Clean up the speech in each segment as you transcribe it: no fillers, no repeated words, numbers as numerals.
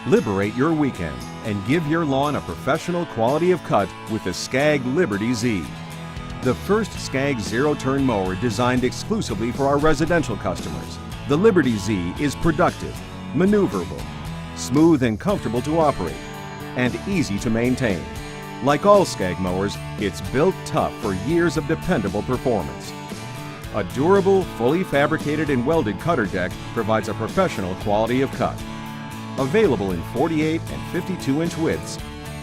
Liberate your weekend and give your lawn a professional quality of cut with the Scag Liberty Z. The first Scag zero-turn mower designed exclusively for our residential customers. The Liberty Z is productive, maneuverable, smooth and comfortable to operate, and easy to maintain. Like all Scag mowers, it's built tough for years of dependable performance. A durable, fully fabricated and welded cutter deck provides a professional quality of cut. Available in 48 and 52-inch widths,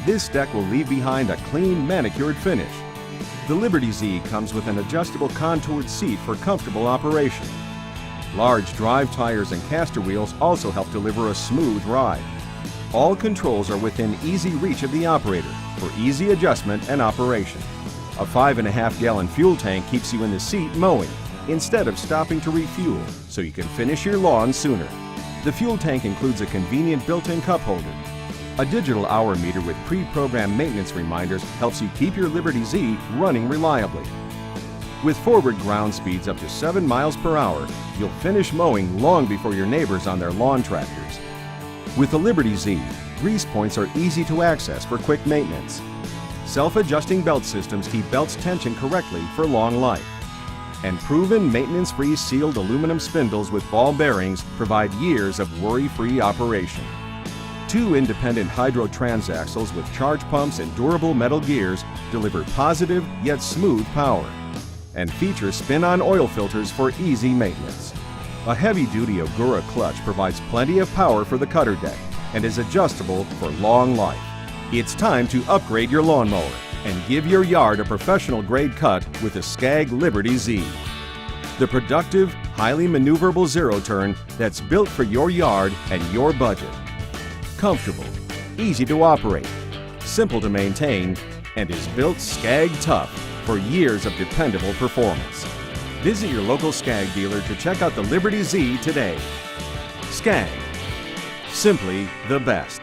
this deck will leave behind a clean, manicured finish. The Liberty Z comes with an adjustable contoured seat for comfortable operation. Large drive tires and caster wheels also help deliver a smooth ride. All controls are within easy reach of the operator for easy adjustment and operation. A 5.5-gallon fuel tank keeps you in the seat mowing instead of stopping to refuel, so you can finish your lawn sooner. The fuel tank includes a convenient built-in cup holder. A digital hour meter with pre-programmed maintenance reminders helps you keep your Liberty Z running reliably. With forward ground speeds up to 7 miles per hour, you'll finish mowing long before your neighbors on their lawn tractors. With the Liberty Z, grease points are easy to access for quick maintenance. Self-adjusting belt systems keep belts tensioned correctly for long life. And proven maintenance-free sealed aluminum spindles with ball bearings provide years of worry-free operation. 2 independent hydro transaxles with charge pumps and durable metal gears deliver positive yet smooth power, and feature spin-on oil filters for easy maintenance. A heavy-duty Ogura clutch provides plenty of power for the cutter deck and is adjustable for long life. It's time to upgrade your lawnmower and give your yard a professional-grade cut with the Scag Liberty Z. The productive, highly maneuverable zero-turn that's built for your yard and your budget. Comfortable, easy to operate, simple to maintain, and is built Scag tough for years of dependable performance. Visit your local Scag dealer to check out the Liberty Z today. Scag, simply the best.